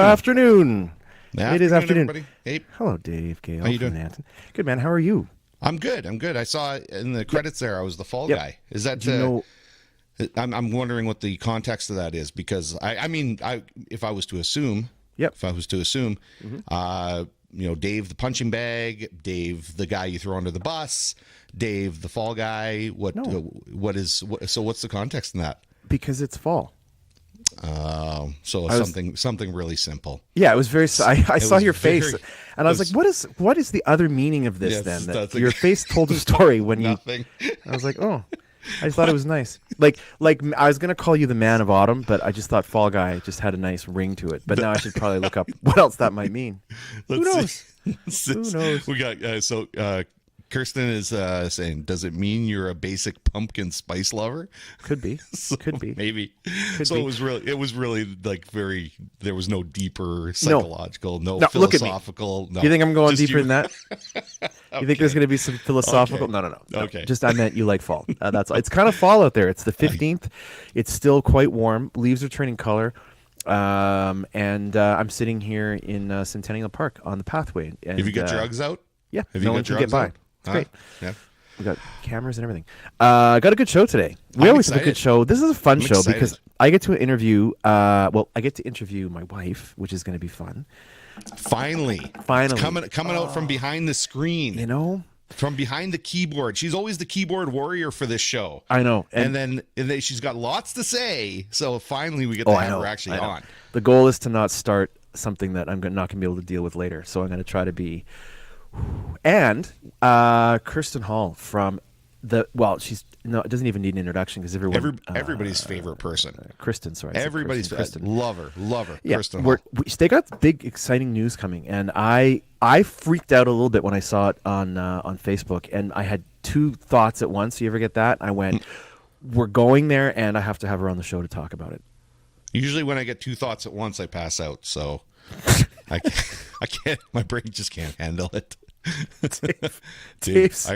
Afternoon. It is afternoon. Everybody. Hey. Hello, Dave Gale. How you doing? Nanton. Good, man. How are you? I'm good. I saw in the credits there I was the fall guy. Is that I'm wondering what the context of that is, because if I was to assume, Dave the punching bag, Dave the guy you throw under the bus, Dave the fall guy, what's the context in that? Because it's fall. Something really simple. Yeah, it was very. I saw your face, and I was like, "What is the other meaning of this?" Yes, then that your face told a story when nothing. I was like, "Oh, I just thought it was nice." Like I was gonna call you the Man of Autumn, but I just thought Fall Guy just had a nice ring to it. But now I should probably look up what else that might mean. Who knows? Who knows? We got Kristen is saying, does it mean you're a basic pumpkin spice lover? Could be. Could be. Maybe. It was really like there was no deeper psychological, no philosophical. No. You think I'm going deeper than that? Okay. You think there's going to be some philosophical? Okay. No. Okay. Just I meant you like fall. It's kind of fall out there. It's the 15th. It's still quite warm. Leaves are turning color. And I'm sitting here in Centennial Park on the pathway. And, have you got drugs out? Yeah. No one can get by. It's great. Yeah. We got cameras and everything. Got a good show today. We always have a good show. This is a fun show because I get to interview. I get to interview my wife, which is going to be fun. Finally, it's coming out from behind the screen. You know, from behind the keyboard. She's always the keyboard warrior for this show. I know, and then she's got lots to say. So finally, we get to have her actually on. The goal is to not start something that I'm not going to be able to deal with later. So I'm going to try to be. And Kristen Hall from it doesn't even need an introduction because everybody's favorite person. Kristen, sorry. Everybody's Kristen. Lover. Yeah, Kristen Hall. They got big, exciting news coming, and I freaked out a little bit when I saw it on Facebook, and I had two thoughts at once. You ever get that? I went, we're going there, and I have to have her on the show to talk about it. Usually when I get two thoughts at once, I pass out, so I can't. My brain just can't handle it. Dave,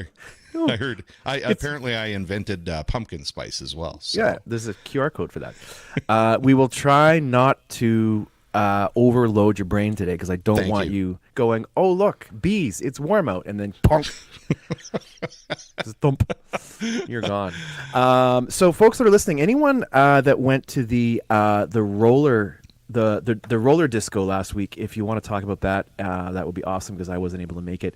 I heard. Apparently I invented pumpkin spice as well. So. Yeah, there's a QR code for that. We will try not to overload your brain today because I don't want you going, oh, look, bees, it's warm out, and then punk. Just thump. You're gone. So folks that are listening, anyone that went to the roller disco last week, if you want to talk about that, that would be awesome because I wasn't able to make it.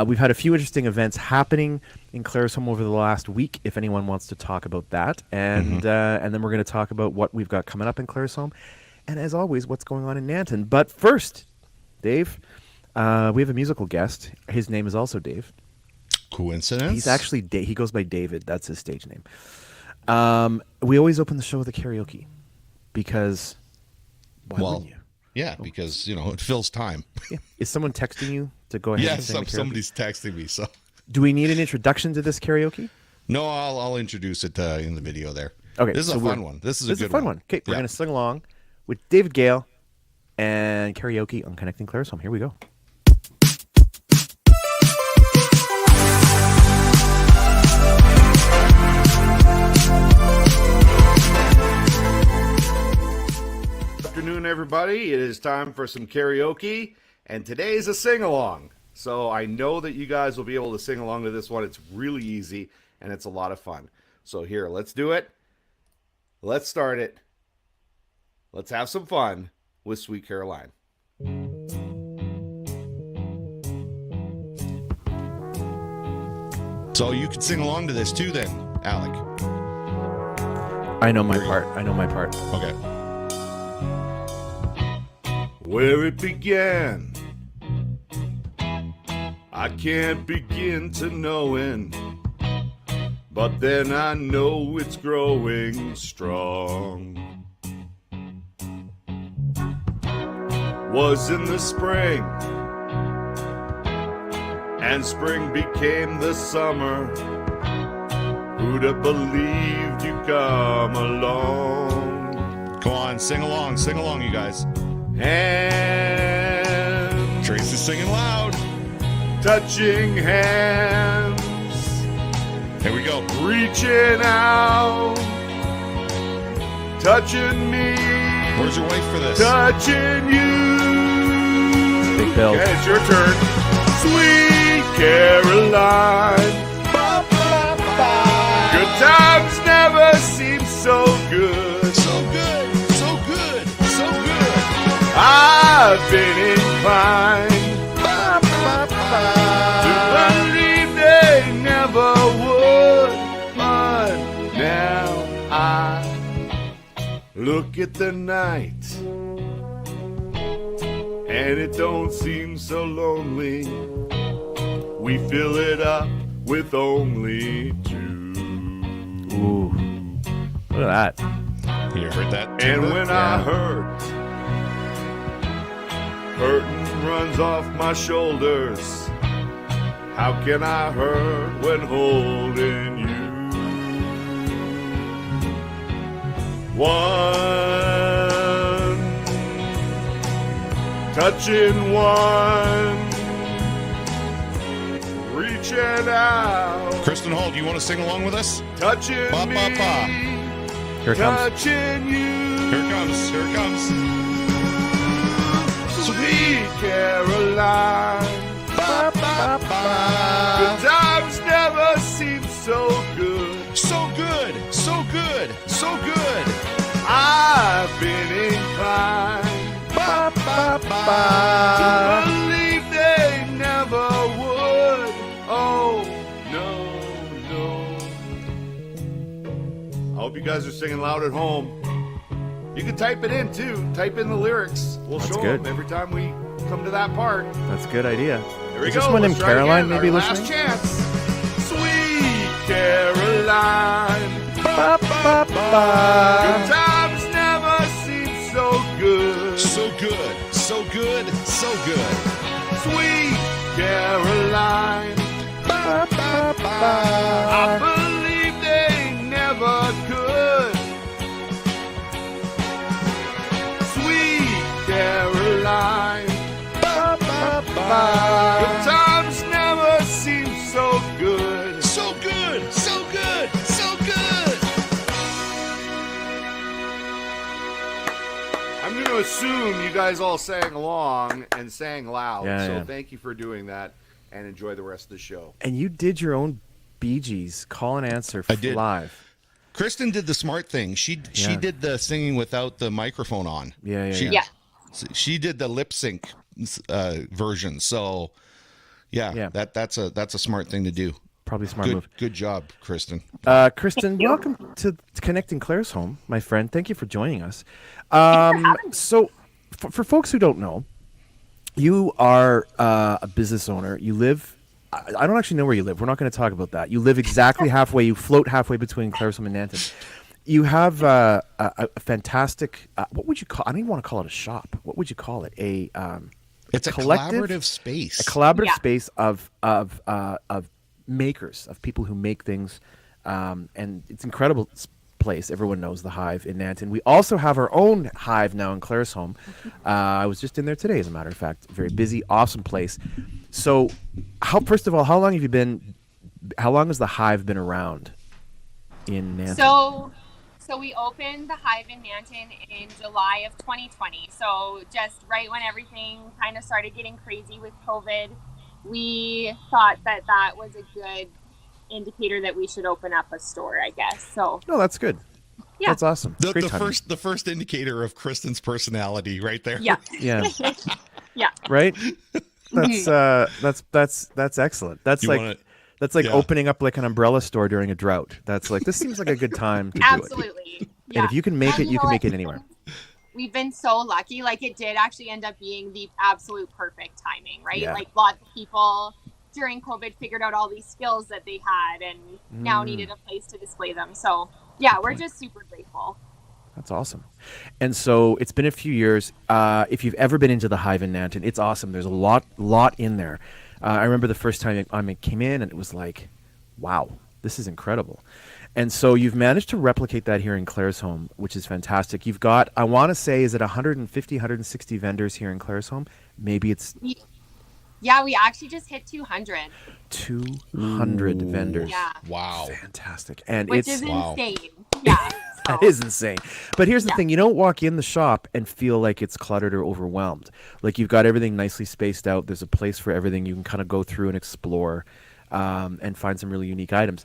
We've had a few interesting events happening in Claresholm over the last week, if anyone wants to talk about that. And then we're going to talk about what we've got coming up in Claresholm. And as always, what's going on in Nanton. But first, Dave, we have a musical guest. His name is also Dave. Coincidence? He's actually he goes by David. That's his stage name. We always open the show with a karaoke because... Why wouldn't you? Yeah, because it fills time. Yeah. Is someone texting you to go ahead? and sing somebody's texting me. So, do we need an introduction to this karaoke? No, I'll introduce it in the video there. Okay, this is a fun one. This is a good fun one. Okay, we're gonna sing along with David Gale and karaoke on Connecting Claresholm. Here we go. Afternoon, everybody. It is time for some karaoke, and today is a sing-along. So I know that you guys will be able to sing along to this one. It's really easy, and it's a lot of fun. So here, let's do it. Let's start it. Let's have some fun with Sweet Caroline. So you can sing along to this too then, Alec. I know my part. Okay. Where it began, I can't begin to knowing, but then I know it's growing strong. Was in the spring, and spring became the summer. Who'd have believed you'd come along? Come on, sing along, you guys. And Tracy's singing loud. Touching hands. Here we go. Reaching out. Touching me. Where's your wife for this? Touching you. Big Bill. Okay, it's your turn. Sweet Caroline. Ba, ba, ba. Good times never seem so good. So good, so good, so good. I've been inclined ba, ba, ba, to believe they never would. But now I look at the night, and it don't seem so lonely. We fill it up with only two. Ooh. Look at that. You heard that? And Timber? when I hurt, hurting runs off my shoulders. How can I hurt when holding you? One, touching one, reaching out, Kristen Hall, do you want to sing along with us? touching Ba, me, ba, ba. Here it comes. touching you. Here it comes, here it comes. Sweet Caroline. Ba, ba, ba. Good times never seem so good. So good, so good, so good. I've been inclined ba, ba, ba, to believe they never would. Oh, no. I hope you guys are singing loud at home. You can type it in too. Type in the lyrics. We'll That's show good. them every time we come to that part. That's a good idea. Here we Is go. this one named Let's try Caroline again. maybe Our listening? last chance. Sweet Caroline. Ba, ba, Good ba. times never seem so good. So good, so good, so good. Sweet Caroline. Ba, ba, I ba. believe they never could. Sweet Caroline. Ba, ba, Good ba. times never seem so good. So good, so good, so good. I'm going to assume you guys all sang along and sang loud. Yeah, so yeah. thank you for doing that, and enjoy the rest of the show. And you did your own Bee Gees call and answer I did. live. Kristen did the smart thing. She Yeah. did the singing without the microphone on. Yeah. Yeah. She did the lip sync version. So Yeah. that's a smart thing to do. Probably a smart move. Good job, Kristen. Kristen, welcome to Connecting Claresholm, my friend. Thank you for joining us. So, for folks who don't know, you are a business owner. You live. I don't actually know where you live. We're not going to talk about that. You live exactly halfway. You float halfway between Claresholm and Nanton. You have a fantastic. What would you call? I don't even want to call it a shop. What would you call it? It's a collective- collaborative space. A collaborative Yeah. space of makers, of people who make things, and it's an incredible place. Everyone knows the Hive in Nanton. We also have our own Hive now in Claresholm. I was just in there today, as a matter of fact. Very busy, awesome place. So, first of all, how long have you been? How long has the Hive been around in Nanton? So we opened the Hive in Nanton in July of 2020. So just right when everything kind of started getting crazy with COVID, we thought that was a good indicator that we should open up a store, I guess. So No, that's good. Yeah. That's awesome. The Great timing. first indicator of Kristen's personality, right there. yeah, Yeah. yeah. Right. That's excellent. That's You like. wanna- That's like Yeah. opening up like an umbrella store during a drought. That's like, this seems like a good time to do it. Absolutely. Yeah. And if you can make And it, you can know make what? it anywhere. We've been so lucky. Like, it did actually end up being the absolute perfect timing, right? Yeah. Like, lots of people during COVID figured out all these skills that they had and now needed a place to display them. So, yeah, we're just super grateful. That's awesome. And so it's been a few years. If you've ever been into the Hive in Nanton, it's awesome. There's a lot in there. I remember the first time I came in and it was like, wow, this is incredible. And so you've managed to replicate that here in Claresholm, which is fantastic. You've got, I want to say, is it 150, 160 vendors here in Claresholm? Maybe it's Yeah, we actually just hit 200, 200 vendors. Yeah. Wow. Fantastic. And which it's is Wow. insane. Yeah. That is insane. But here's the thing. You don't walk in the shop and feel like it's cluttered or overwhelmed. Like you've got everything nicely spaced out. There's a place for everything. You can kind of go through and explore and find some really unique items.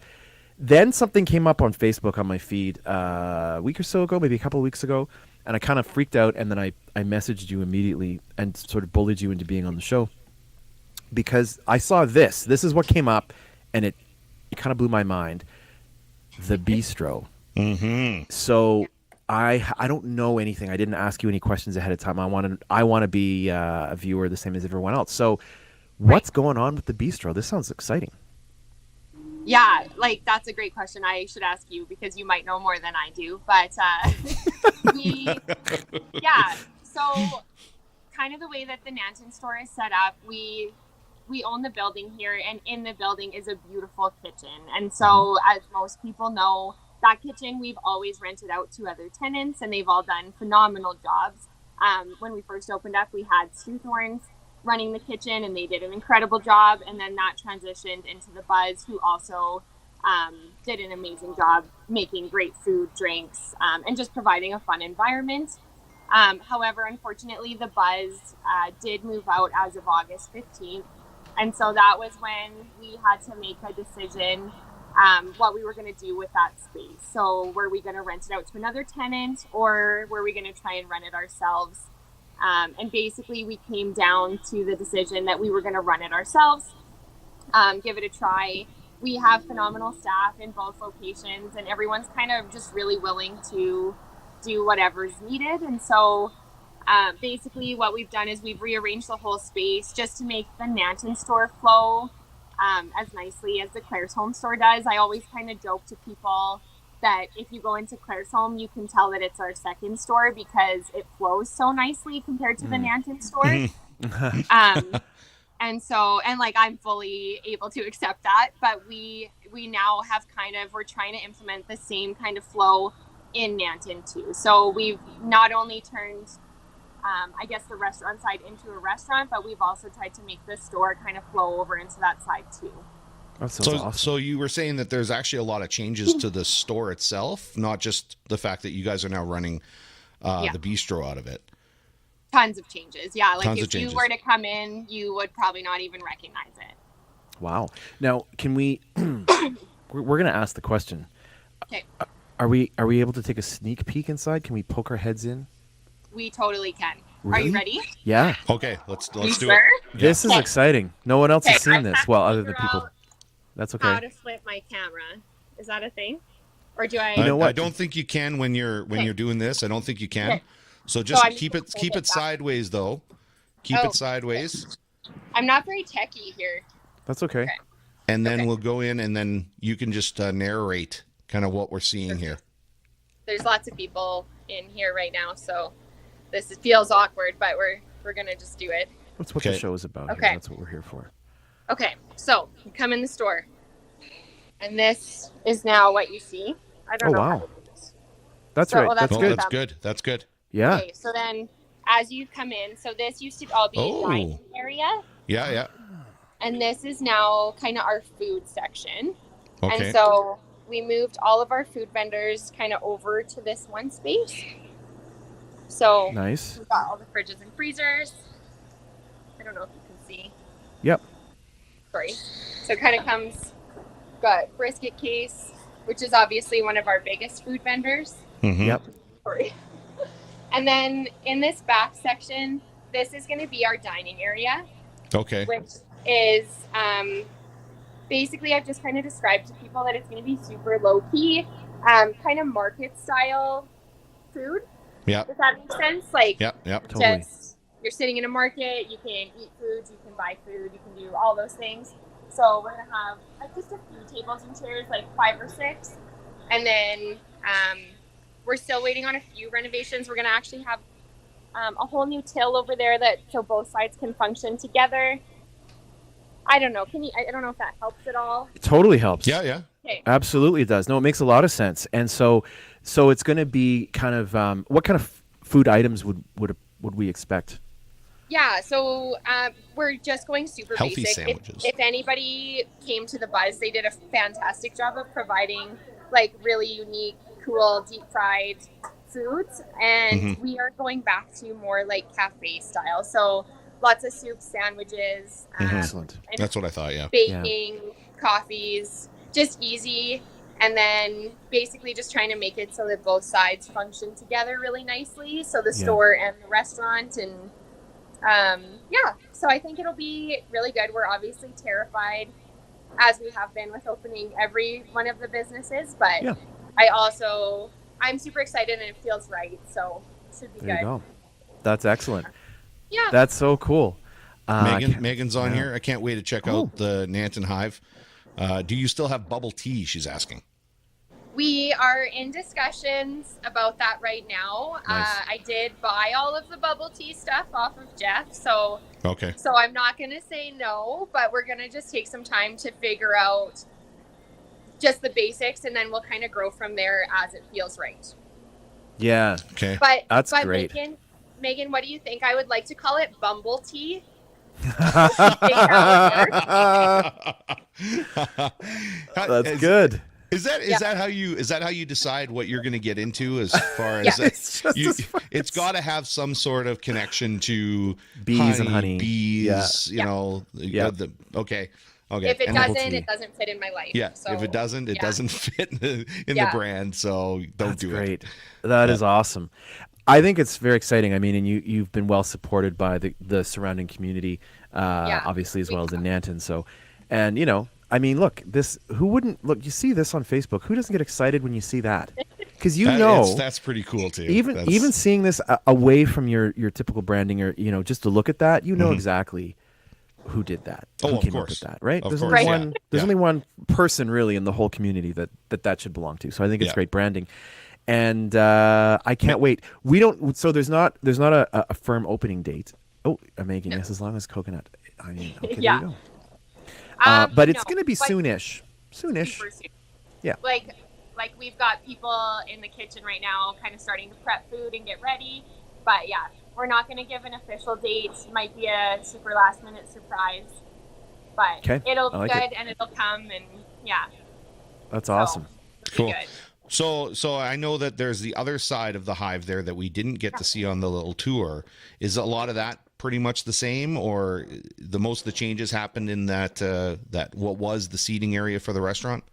Then something came up on Facebook on my feed a week or so ago, maybe a couple of weeks ago, and I kind of freaked out, and then I messaged you immediately and sort of bullied you into being on the show because I saw this. This is what came up, and it kind of blew my mind. The bistro. Mm-hmm. So I don't know anything. I didn't ask you any questions ahead of time. I want to be a viewer the same as everyone else. So what's going on with the bistro? This sounds exciting. Yeah, like that's a great question. I should ask you because you might know more than I do. But so kind of the way that the Nanton store is set up, we own the building here, and in the building is a beautiful kitchen. And so as most people know, that kitchen we've always rented out to other tenants, and they've all done phenomenal jobs. When we first opened up, we had Stu Thorns running the kitchen, and they did an incredible job. And then that transitioned into the Buzz, who also did an amazing job making great food, drinks, and just providing a fun environment. However, unfortunately, the Buzz did move out as of August 15th. And so that was when we had to make a decision what we were going to do with that space. So were we going to rent it out to another tenant, or were we going to try and run it ourselves? And basically we came down to the decision that we were going to run it ourselves, give it a try. We have phenomenal staff in both locations, and everyone's kind of just really willing to do whatever's needed. And so basically what we've done is we've rearranged the whole space just to make the Nanton store flow as nicely as the Claresholm store does. I always kind of joke to people that if you go into Claresholm, you can tell that it's our second store because it flows so nicely compared to the Nanton store. And like I'm fully able to accept that, but we now have we're trying to implement the same kind of flow in Nanton too. So we've not only turned I guess the restaurant side into a restaurant, but we've also tried to make the store kind of flow over into that side too. That sounds awesome. So you were saying that there's actually a lot of changes to the store itself, not just the fact that you guys are now running the bistro out of it. Tons of changes. Yeah, like if you were to come in, you would probably not even recognize it. Wow. Now, can we we're going to ask the question. Okay. Are we able to take a sneak peek inside? Can we poke our heads in? We totally can. Really? Are you ready? Yeah. Okay, let's do it. This is exciting. No one else has seen this. Well, other than people. That's okay. How to flip my camera? Is that a thing? Or do I? You know what? I don't think you can when you're doing this. I don't think you can. Okay. So just keep it sideways though. Keep it sideways. I'm not very techie here. That's okay. And then we'll go in, and then you can just narrate kind of what we're seeing here. There's lots of people in here right now, so this feels awkward, but we're gonna just do it. That's what the show is about. Okay. That's what we're here for. Okay, so you come in the store, and this is now what you see. I don't know. Wow. How to do this. That's right. That's good. That's good. That's good. Yeah. Okay, so then as you come in, so this used to all be a dining area. Yeah. And this is now kind of our food section. Okay. And so we moved all of our food vendors kind of over to this one space. So nice. We've got all the fridges and freezers. I don't know if you can see. Yep. Sorry. So it kind of comes, got brisket case, which is obviously one of our biggest food vendors. Mm-hmm. Yep. Sorry. And then in this back section, this is going to be our dining area. Okay. Which is basically, I've just kind of described to people that it's going to be super low key, kind of market style food. Yeah. Does that make sense? Like, yep. Totally. Just, you're sitting in a market, you can eat food, you can buy food, you can do all those things. So we're going to have just a few tables and chairs, like 5 or 6. And then we're still waiting on a few renovations. We're going to actually have a whole new till over there so both sides can function together. I don't know. I don't know if that helps at all. It totally helps. Yeah. Okay. Absolutely it does. No, it makes a lot of sense. And so it's going to be kind of what kind of food items would we expect? Yeah, so we're just going super healthy basic. Sandwiches. If anybody came to the Buzz, they did a fantastic job of providing like really unique cool deep fried foods, and we are going back to more like cafe style. So lots of soup, sandwiches. Excellent. That's what I thought. Yeah. Baking, coffees, just easy. And then basically just trying to make it so that both sides function together really nicely. So the store and the restaurant. And so I think it'll be really good. We're obviously terrified, as we have been with opening every one of the businesses. But I'm super excited and it feels right. So it should be good. There you go. That's excellent. Yeah. That's so cool. Megan's on here. I can't wait to check out the Nanton Hive. Do you still have bubble tea? She's asking. We are in discussions about that right now. Nice. I did buy all of the bubble tea stuff off of Jeff, so I'm not going to say no, but we're going to just take some time to figure out just the basics, and then we'll kind of grow from there as it feels right. Yeah. Okay. But that's great. Megan, what do you think? I would like to call it Bumble Tea. That's good. Is that how you decide what you're going to get into as far as it's got to have some sort of connection to bees and honey, bees, you know. Okay. If it doesn't, it doesn't fit in my life. Yeah. So, if it doesn't, it doesn't fit in the brand. So don't do it. Great. That is awesome. I think it's very exciting. I mean, and you've been well supported by the surrounding community, obviously, as well as in Nanton. So, and I mean, look, who wouldn't look? You see this on Facebook. Who doesn't get excited when you see that? Because that's pretty cool too. Even seeing this away from your typical branding, or just to look at that, exactly who did that. Who came up with that, right? There's only one person really in the whole community that should belong to. So I think it's great branding. And I can't wait. We don't. So there's not a firm opening date. Oh, Megan, yes, as long as coconut. I mean, okay, there you go. But it's going to be soonish. Soonish. Super soon. Yeah. Like we've got people in the kitchen right now, kind of starting to prep food and get ready. But yeah, we're not going to give an official date. It might be a super last minute surprise. But it'll be good and it'll come, and That's awesome. Cool. Good. So I know that there's the other side of the hive there that we didn't get to see on the little tour. Is a lot of that pretty much the same, or most of the changes happened in that what was the seating area for the restaurant?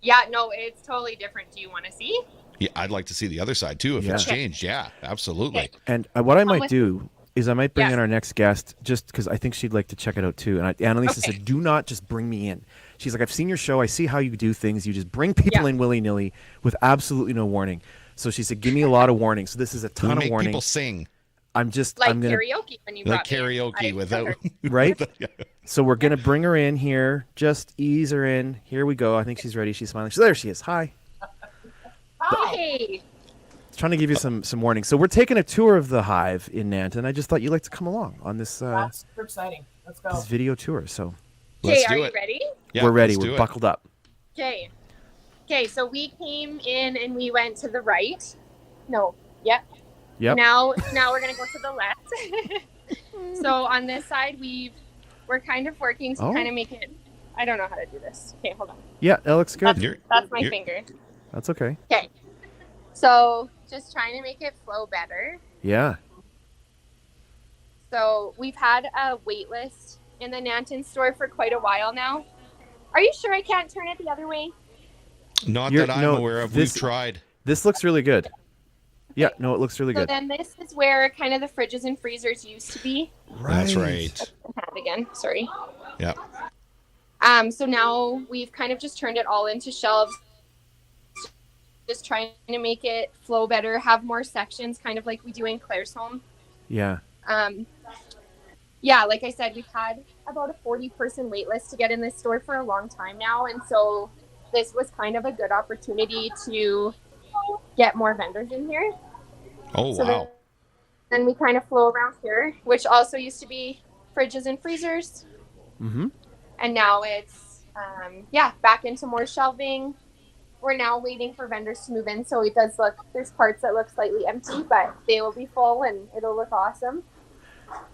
Yeah, no, it's totally different. Do you want to see? Yeah, I'd like to see the other side too if it's changed. Yeah, absolutely. Okay. And what I might do is I might bring in our next guest, just because I think she'd like to check it out too. And Annalisa said, do not just bring me in. She's like, I've seen your show. I see how you do things. You just bring people in willy-nilly with absolutely no warning. So she said, give me a lot of warning. So this is a ton of warning. People sing. I'm gonna karaoke when you like karaoke without right. So we're gonna bring her in here. Just ease her in. Here we go. I think she's ready. She's smiling. There she is. Hi. Hi. Trying to give you some warning. So we're taking a tour of the hive in Nanton. I just thought you'd like to come along on this. That's super exciting. Let's go. This video tour. So. Okay, are you ready? Yeah, we're ready. We're buckled up. Okay. Okay, so we came in and we went to the right. No. Yep. Now we're gonna go to the left. So on this side we're kind of working to kind of make it. I don't know how to do this. Okay, hold on. Yeah, that looks good. That's my finger. That's okay. Okay. So just trying to make it flow better. Yeah. So we've had a wait list in the Nanton store for quite a while now. Are you sure I can't turn it the other way? Not that I'm aware of. We've tried. This looks really good. Yeah, no, it looks really good. So then this is where kind of the fridges and freezers used to be. Right. That's right. Again, sorry. Yeah. So now we've kind of just turned it all into shelves. Just trying to make it flow better, have more sections, kind of like we do in Claresholm. Yeah. Yeah, like I said, we've had about a 40-person wait list to get in this store for a long time now, and so this was kind of a good opportunity to get more vendors in here. Oh, so wow. Then we kind of flow around here, which also used to be fridges and freezers. Mm-hmm. And now it's, back into more shelving. We're now waiting for vendors to move in, so it does look, there's parts that look slightly empty, but they will be full and it'll look awesome.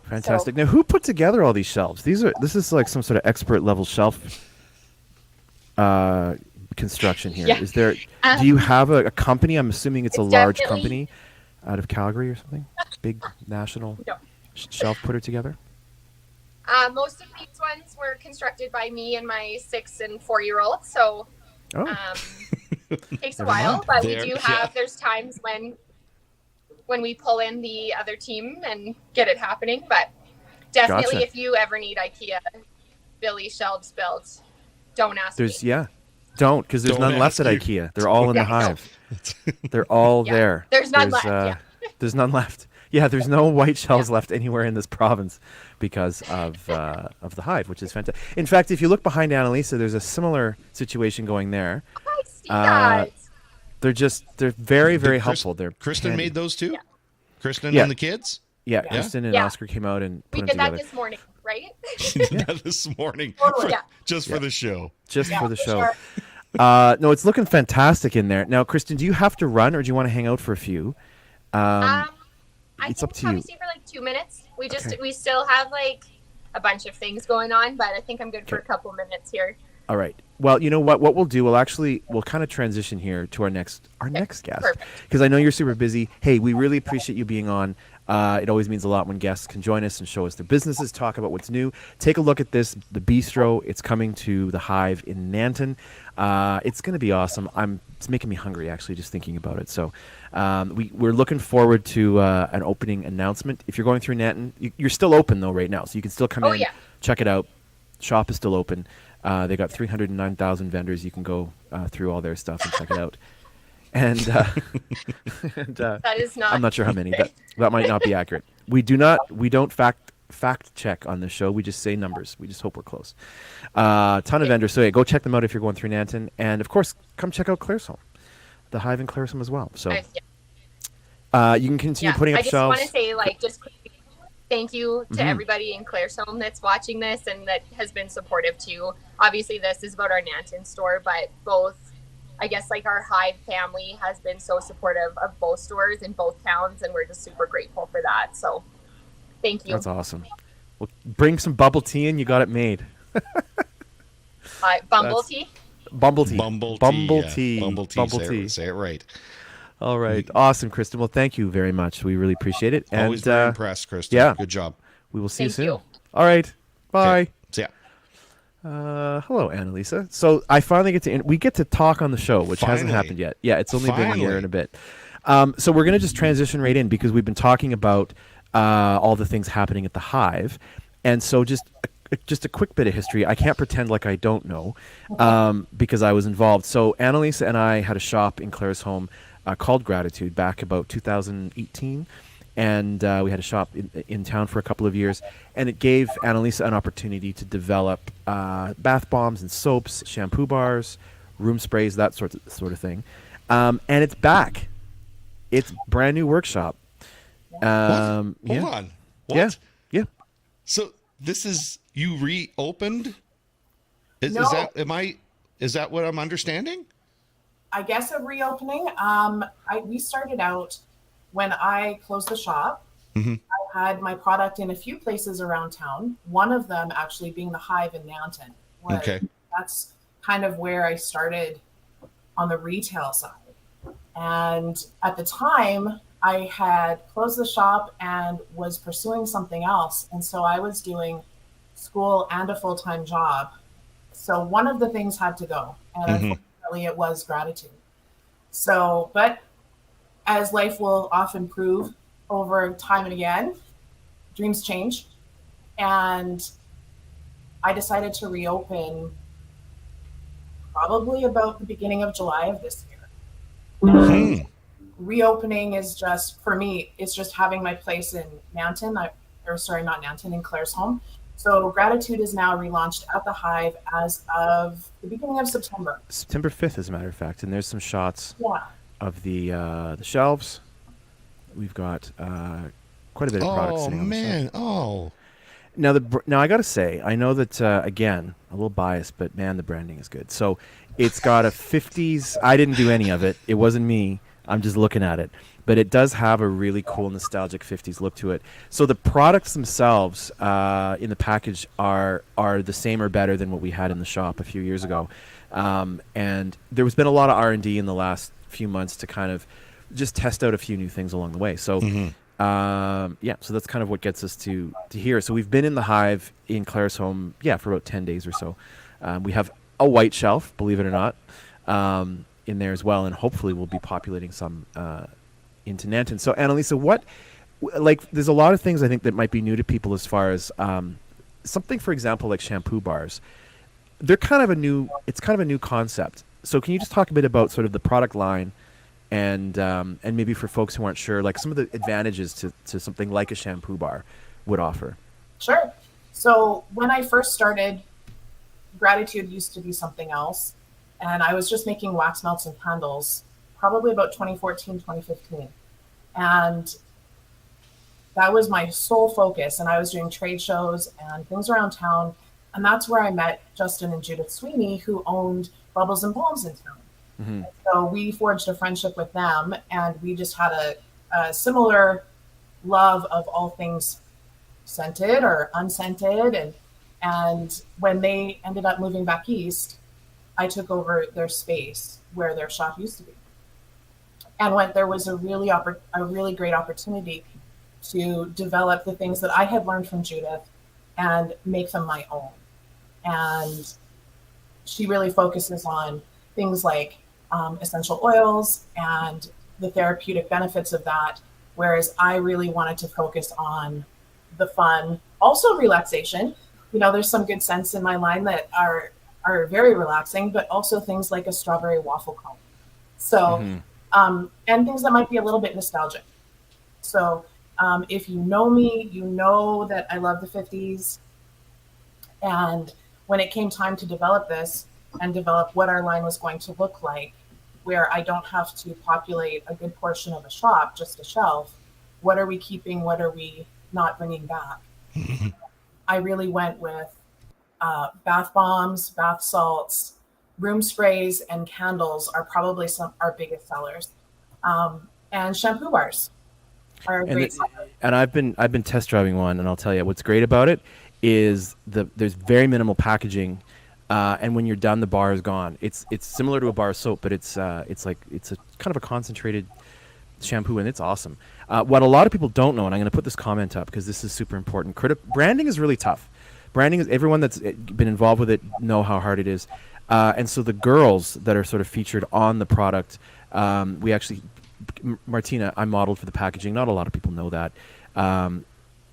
Fantastic. Now, who put together all these shelves? This is like some sort of expert level shelf construction here? Yeah. Is there? Do you have a company? I'm assuming it's a It's large definitely- company out of Calgary or something. Big national No. shelf putter together. Most of these ones were constructed by me and my 6 and 4-year-old. So Oh, takes a Never while, mind. but There- we do yeah. have. There's times when we pull in the other team and get it happening. But definitely, Gotcha. if you ever need IKEA Billy shelves built, don't ask there's me. don't, because there's Don't none left ask at you. IKEA. They're all in the Yeah, no. hive. They're all Yeah. there. There's none left, yeah. There's none left. Yeah, there's no white shelves left anywhere in this province because of the hive, which is fantastic. In fact, if you look behind Annalisa, there's a similar situation going there. I see Uh, that. They're very, very Did helpful. They're Kristen handy. made those too? Yeah. Kristen Yeah. and the kids? Yeah, Yeah. Kristen and Yeah. Oscar came out and We put did them that together this morning, right? She did that this morning. Totally. Yeah. Just for the show. just Yeah, for the for show. sure. No, it's looking fantastic in there. Now, Kristen, do you have to run or do you want to hang out for a few? I it's think up to probably you. stay for like 2 minutes. Okay. We still have like a bunch of things going on, but I think I'm good for a couple minutes here. All right. Well, you know what? What we'll do, we'll kind of transition here to our next guest, Perfect. because I know you're super busy. Hey, we really appreciate you being on. It always means a lot when guests can join us and show us their businesses, talk about what's new. Take a look at this, the Bistro. It's coming to the Hive in Nanton. It's going to be awesome. It's making me hungry actually just thinking about it. So we're looking forward to an opening announcement. If you're going through Nanton, you're still open though right now, so you can still come Oh, in, yeah. check it out. Shop is still open. They got 309,000 vendors. You can go through all their stuff and check it out. And, That is not. I'm not sure how many. That might not be accurate. We don't fact check on the show. We just say numbers. We just hope we're close. Ton of vendors. So yeah, go check them out if you're going through Nanton. And of course, come check out Claresholm, the Hive in Claresholm as well. So you can continue putting up I just shelves. want to say, like, just quickly, thank you to Mhm. everybody in Claresholm that's watching this and that has been supportive too. Obviously, this is about our Nanton store, but both, I guess, like our Hive family has been so supportive of both stores in both towns, and we're just super grateful for that. So, thank you. That's awesome. Well, bring some bubble tea in. You got it made. Bumble That's- tea. Bumble tea. Bumble Bumble tea. tea. Yeah. Bumble tea. Bumble say, tea. It, say it right. All right. Awesome, Kristen. Well, thank you very much. We really appreciate it. And Always very impressed, Kristen. yeah. Good job. we will see you Thank soon. you. All right. Bye. Okay. See ya. Hello, Annalisa. So I finally get to talk on the show, which hasn't Finally. happened yet. Yeah, it's only been a year Finally. and a bit. So we're going to just transition right in because we've been talking about all the things happening at the Hive. And so just a quick bit of history. I can't pretend like I don't know because I was involved. So Annalisa and I had a shop in Claresholm called Gratitude back about 2018. And we had a shop in town for a couple of years. And it gave Annalisa an opportunity to develop bath bombs and soaps, shampoo bars, room sprays, that sort of thing. And it's back. It's brand new workshop. Hold yeah. on. What? Yeah. Yeah. So this is you reopened? Is No. is that what I'm understanding? I guess a reopening. We started out when I closed the shop. Mhm. I had my product in a few places around town. One of them actually being the Hive in Nanton. Okay. That's kind of where I started on the retail side. And at the time, I had closed the shop and was pursuing something else. And so I was doing school and a full-time job. So one of the things had to go. And unfortunately, it was Gratitude. So, but as life will often prove over time and again, dreams change. And I decided to reopen probably about the beginning of July of this year. Hmm. Reopening is just, for me, it's just having my place in Nanton, not Nanton, in Claresholm. So Gratitude is now relaunched at the Hive as of the beginning of September. September 5th, as a matter of fact. And there's some shots Yeah. of the shelves. We've got quite a bit of products Oh sitting on the shelf. man. Oh. Now I got to say, I know that again, a little biased, but man, the branding is good. So it's got a 50s. I didn't do any of it. It wasn't me. I'm just looking at it. But it does have a really cool nostalgic 50s look to it. So the products themselves in the package are the same or better than what we had in the shop a few years ago. And there's been a lot of R&D in the last few months to kind of just test out a few new things along the way. So, so that's kind of what gets us to here. So we've been in the hive in Claresholm, for about 10 days or so. We have a white shelf, believe it or not, in there as well, and hopefully we'll be populating some into Nanton. So, Annalisa, there's a lot of things I think that might be new to people as far as something, for example, like shampoo bars. It's kind of a new concept. So can you just talk a bit about sort of the product line and maybe for folks who aren't sure, like some of the advantages to something like a shampoo bar would offer? Sure. So when I first started, Gratitude used to be something else. And I was just making wax melts and candles probably about 2014, 2015. And that was my sole focus. And I was doing trade shows and things around town. And that's where I met Justin and Judith Sweeney, who owned Bubbles and Balms in town. Mm-hmm. So we forged a friendship with them, and we just had a similar love of all things scented or unscented. And when they ended up moving back east, I took over their space where their shop used to be. And there was a really great opportunity to develop the things that I had learned from Judith and make them my own. And she really focuses on things like essential oils and the therapeutic benefits of that, whereas I really wanted to focus on the fun, also relaxation. There's some good scents in my line that are very relaxing, but also things like a strawberry waffle cone. So, and things that might be a little bit nostalgic. So, if you know me, you know that I love the 50s. And when it came time to develop this and develop what our line was going to look like, where I don't have to populate a good portion of a shop, just a shelf, what are we keeping? What are we not bringing back? I really went with bath bombs, bath salts, room sprays, and candles are probably our biggest sellers. And shampoo bars are a great seller. And I've been test driving one, and I'll tell you what's great about it is there's very minimal packaging, and when you're done, the bar is gone. It's similar to a bar of soap, but it's a kind of a concentrated shampoo, and it's awesome. What a lot of people don't know, and I'm going to put this comment up because this is super important. Branding is really tough. Branding is, everyone that's been involved with it know how hard it is, and so the girls that are sort of featured on the product, we actually, Martina, I modeled for the packaging. Not a lot of people know that.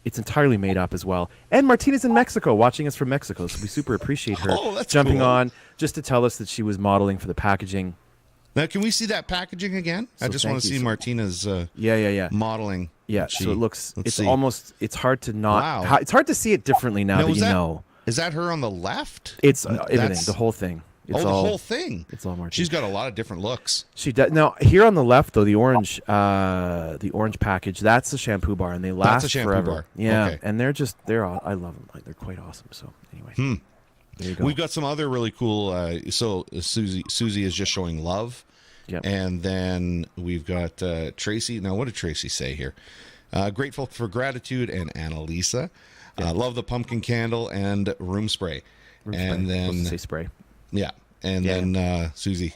It's entirely made up as well. And Martina's in Mexico, watching us from Mexico, so we super appreciate her jumping on just to tell us that she was modeling for the packaging. Now, can we see that packaging again? I just want to see Martina's modeling. Yeah, so it looks, it's hard to not, it's hard to see it differently now that you know. Is that her on the left? It's everything, the whole thing. The whole thing. It's all Martina. She's got a lot of different looks. She does. Now, here on the left, though, the orange package, that's a shampoo bar, and they last That's a shampoo forever. bar. Yeah, okay. And I love them. Like, they're quite awesome. So anyway, there you go. We've got some other really cool. So Susie is just showing love. Yep. And then we've got Tracy. Now, what did Tracy say here? Grateful for gratitude and Annalisa. Love the pumpkin candle and room spray. And then supposed to say spray. Yeah. And then Susie.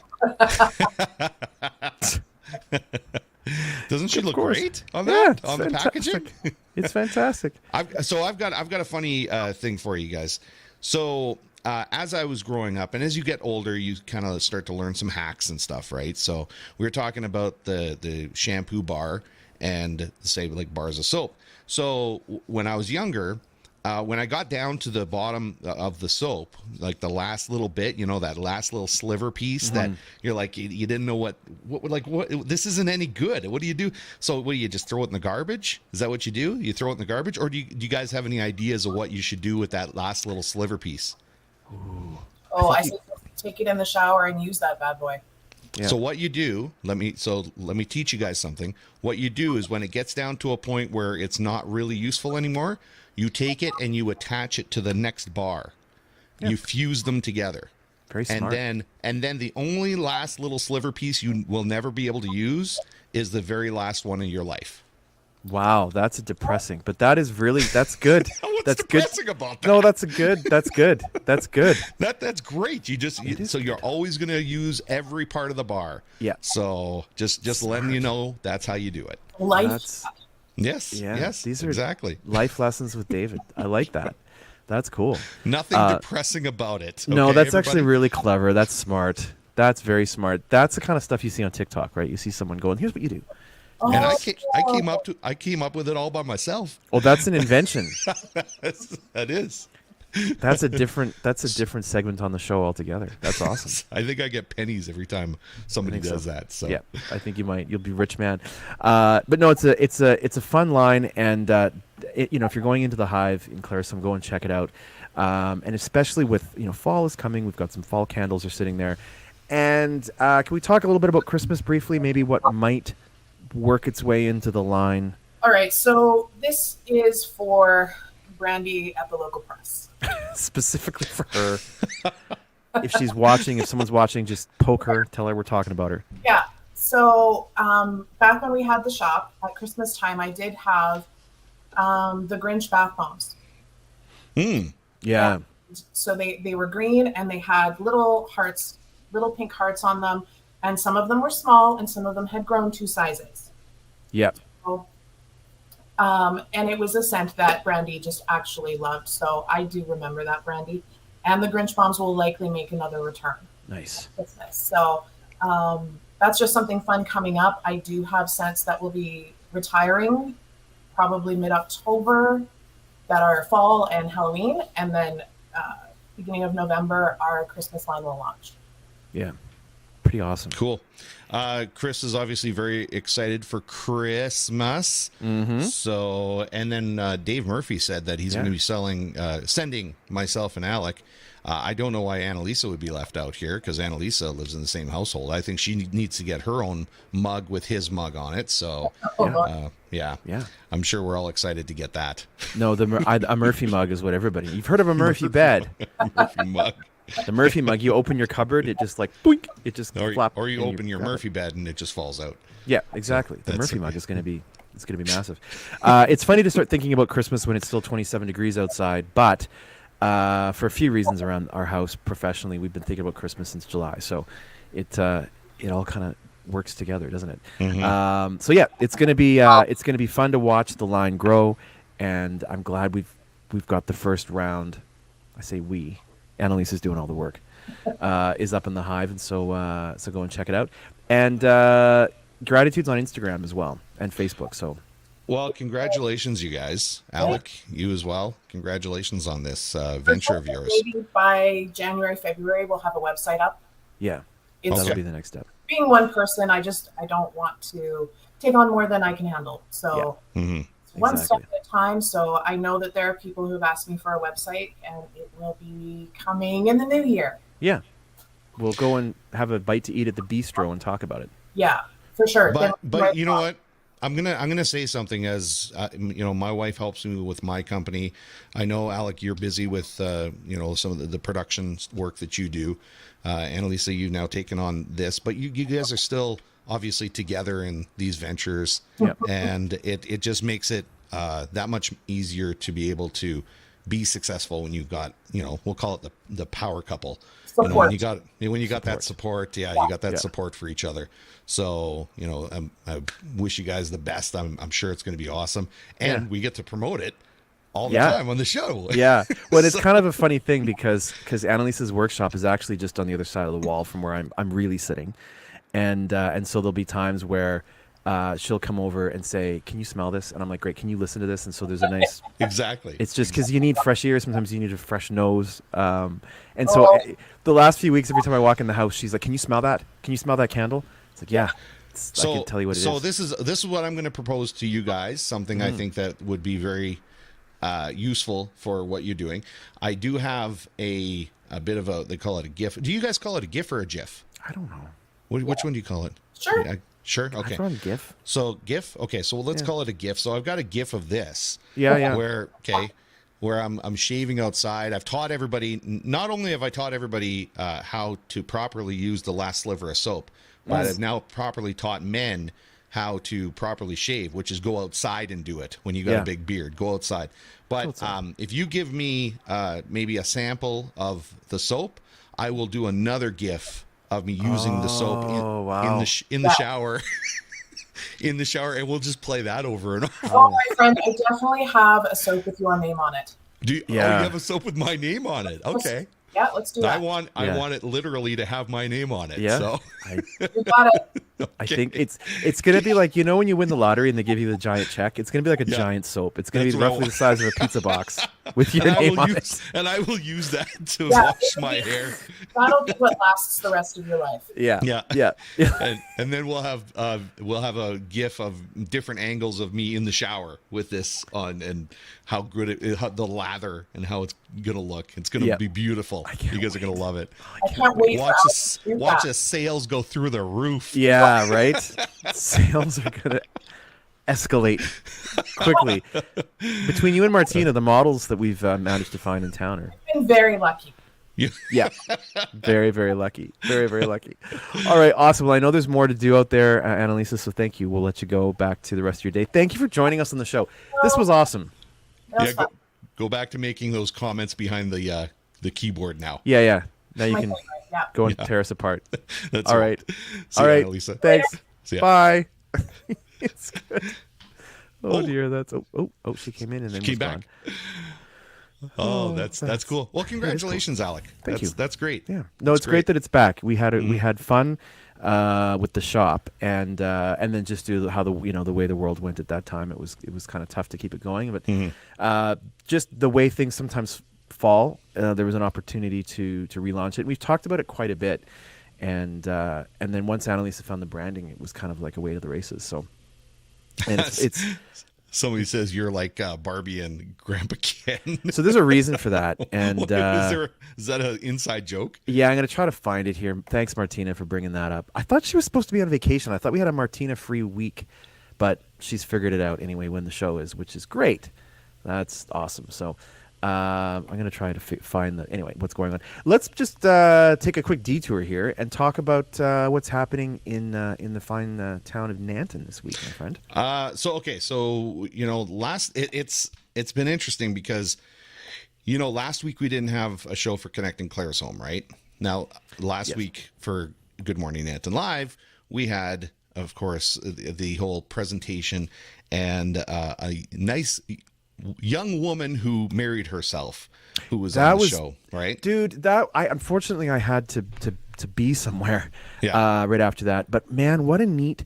Doesn't she look great on that? On the packaging? It's fantastic. I've got a funny thing for you guys. So as I was growing up, and as you get older, you kind of start to learn some hacks and stuff, right? So we were talking about the shampoo bar and say like bars of soap. So when I was younger, when I got down to the bottom of the soap, like the last little bit, that last little sliver piece that you're like, you didn't know what, this isn't any good. What do you do? So what do you just throw it in the garbage? Is that what you do? You throw it in the garbage? Or do you guys have any ideas of what you should do with that last little sliver piece? Ooh. I say take it in the shower and use that bad boy. Yeah. So what you do, let me teach you guys something. What you do is when it gets down to a point where it's not really useful anymore, you take it and you attach it to the next bar. Yeah. You fuse them together. Very smart. And then the only last little sliver piece you will never be able to use is the very last one in your life. Wow, that's depressing. But that's good. What's That's depressing good. about that? No, that's good. That's good. That's great. You're always going to use every part of the bar. Yeah. So just letting you know that's how you do it. Life. Yes. Yeah, Yes. these are exactly. life lessons with David. I like that. That's cool. Nothing depressing about it. No, okay, that's everybody? actually really clever. That's smart. That's very smart. That's the kind of stuff you see on TikTok, right? You see someone going, "Here's what you do." Oh, And I came up with it all by myself. Oh, that's an invention. That is. That's a different segment on the show altogether. That's awesome. I think I get pennies every time somebody does so. that. So Yeah, I think you'll be rich man. But no, it's a fun line, and if you're going into the Hive in Claresholm, go and check it out. And especially with fall is coming, we've got some fall candles are sitting there. And can we talk a little bit about Christmas briefly? Maybe what might work its way into the line. All right, so this is for Brandy at the local press. Specifically for her. If she's watching, if someone's watching, just poke her, tell her we're talking about her. Yeah. So back when we had the shop at Christmas time, I did have the Grinch bath bombs. Yeah. So they were green and they had little hearts, little pink hearts on them. And some of them were small and some of them had grown 2 sizes. Yep. So, and it was a scent that Brandy just actually loved. So I do remember that, Brandy. And the Grinch bombs will likely make another return. Nice. So that's just something fun coming up. I do have scents that will be retiring probably mid-October that are fall and Halloween. And then beginning of November, our Christmas line will launch. Yeah. Pretty awesome. Cool. Chris is obviously very excited for Christmas. Mm-hmm. So, and then Dave Murphy said that he's going to be sending myself and Alec. I don't know why Annalisa would be left out here because Annalisa lives in the same household. I think she needs to get her own mug with his mug on it. So, yeah. I'm sure we're all excited to get that. No, a Murphy mug is what everybody. You've heard of a Murphy bed. Murphy mug. The Murphy mug, you open your cupboard, it just like boink, it just flops. Or you open your Murphy bed and it just falls out. Yeah, exactly. The Murphy mug is going to be massive. It's funny to start thinking about Christmas when it's still 27 degrees outside, but for a few reasons around our house professionally, we've been thinking about Christmas since July. So it all kind of works together, doesn't it? Mm-hmm. So yeah, it's going to be fun to watch the line grow, and I'm glad we've got the first round. I say we. Annalisa's doing all the work. Is up in the Hive, and so go and check it out. And Gratitude's on Instagram as well and Facebook. So, well, congratulations, you guys. Alec, you as well. Congratulations on this venture of yours. Maybe by January, February, we'll have a website up. Yeah, It's that'll be the next step. Being one person, I don't want to take on more than I can handle. So. Yeah. Mm-hmm. One step at a time. So I know that there are people who have asked me for a website, and it will be coming in the new year. Yeah, we'll go and have a bite to eat at the bistro and talk about it. Yeah, for sure. But you know what? I'm gonna say something as my wife helps me with my company. I know, Alec, you're busy with some of the production work that you do. Annalisa, you've now taken on this, but you guys are still obviously together in these ventures. Yep. And it just makes it that much easier to be able to be successful when you've got, we'll call it the power couple. Support. When you got that support, you got that support for each other. So, I wish you guys the best. I'm sure it's going to be awesome. And we get to promote it all the time on the show. Yeah. Well, it's kind of a funny thing because Annalisa's workshop is actually just on the other side of the wall from where I'm really sitting. And so there'll be times where she'll come over and say, "Can you smell this?" And I'm like, "Great. Can you listen to this?" And so there's a nice. Exactly. It's just because you need fresh ears. Sometimes you need a fresh nose. And so the last few weeks, every time I walk in the house, she's like, "Can you smell that? Can you smell that candle?" It's like, "Yeah." I can tell you what it is. So this is what I'm going to propose to you guys. Something I think that would be very useful for what you're doing. I do have a bit of they call it a GIF. Do you guys call it a GIF or a GIF? I don't know. Which one do you call it? Sure. Sure. Okay. I found GIF. So GIF. Okay. So let's call it a GIF. So I've got a GIF of this. Yeah. Where I'm shaving outside. I've taught everybody. Not only have I taught everybody how to properly use the last sliver of soap, but I've now properly taught men how to properly shave, which is go outside and do it when you got a big beard. Go outside. But if you give me maybe a sample of the soap, I will do another GIF of me using the soap in the shower. In the shower, and we'll just play that over and over. Oh, my friend, I definitely have a soap with your name on it. You have a soap with my name on it. Okay. Let's do that. I want it literally to have my name on it. Yeah. So. You got it. Okay. I think it's gonna be like, when you win the lottery and they give you the giant check, it's gonna be like a giant soap. It's gonna be roughly the size of a pizza box with your name on it. And I will use that to wash my hair. That'll be what lasts the rest of your life. Yeah. And then we'll have a GIF of different angles of me in the shower with this on, and how good the lather and how it's gonna look. It's gonna be beautiful. You guys are gonna love it. I can't wait. Watch the sales go through the roof. Yeah, right. Sales are gonna escalate quickly. Between you and Martina, the models that we've managed to find in town are. I've been very lucky. Yeah, very, very lucky. Very, very lucky. All right, awesome. Well, I know there's more to do out there, Annalisa, so thank you. We'll let you go back to the rest of your day. Thank you for joining us on the show. This was awesome. Go back to making those comments behind the keyboard now. Yeah. Now you can go and tear us apart. That's all right. See you, Annalisa. Thanks. Bye. It's good. Oh dear, that's she came in and then came was back. Gone. Oh, that's cool. Well, congratulations, Alec. Thank you. That's great. Yeah. No, it's great that it's back. We had fun with the shop, and then just do how the way the world went at that time. It was kind of tough to keep it going, but just the way things sometimes fall, there was an opportunity to relaunch it. We've talked about it quite a bit, and then once Annalisa found the branding, it was kind of like a way to the races. So, and it's somebody says you're like Barbie and Grandpa Ken. So there's a reason for that, and is that an inside joke? Yeah, I'm gonna try to find it here. Thanks, Martina, for bringing that up. I thought she was supposed to be on vacation. I thought we had a Martina free week, but she's figured it out anyway when the show is, which is great. That's awesome. So. I'm going to try to find what's going on. Let's just take a quick detour here and talk about what's happening in the fine town of Nanton this week, my friend. It's been interesting because last week we didn't have a show for Connecting Claresholm, right? Now last week for Good Morning Nanton Live, we had, of course, the whole presentation and a nice young woman who married herself, who was on the show, right? Dude, unfortunately I had to be somewhere right after that. But man, what a neat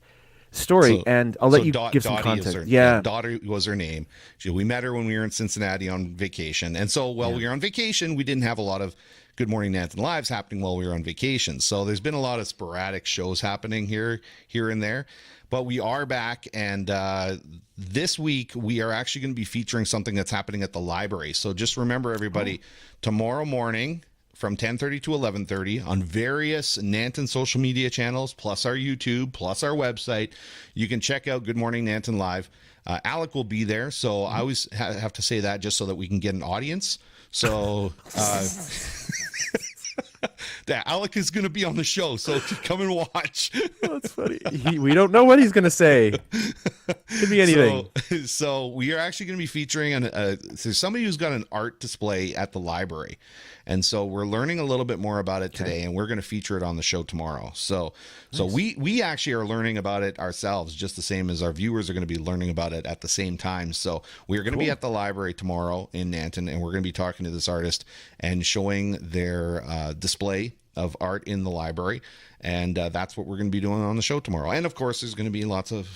story. And I'll let you give some context. Dottie was her name. We met her when we were in Cincinnati on vacation. And so while we were on vacation, we didn't have a lot of Good Morning Nanton Lives happening while we were on vacation. So there's been a lot of sporadic shows happening here and there. But we are back, and this week we are actually going to be featuring something that's happening at the library. So just remember, everybody, tomorrow morning from 10:30 to 11:30 on various Nanton social media channels, plus our YouTube, plus our website, you can check out Good Morning Nanton Live. Alec will be there, so I always have to say that just so that we can get an audience. So... Alec is going to be on the show, so come and watch. That's funny. We don't know what he's going to say. Could be anything. So we are actually going to be featuring there's somebody who's got an art display at the library. And so we're learning a little bit more about it today, and we're going to feature it on the show tomorrow. So we actually are learning about it ourselves, just the same as our viewers are going to be learning about it at the same time. So we're going to be at the library tomorrow in Nanton, and we're going to be talking to this artist and showing their display of art in the library. And that's what we're going to be doing on the show tomorrow. And of course, there's going to be lots of,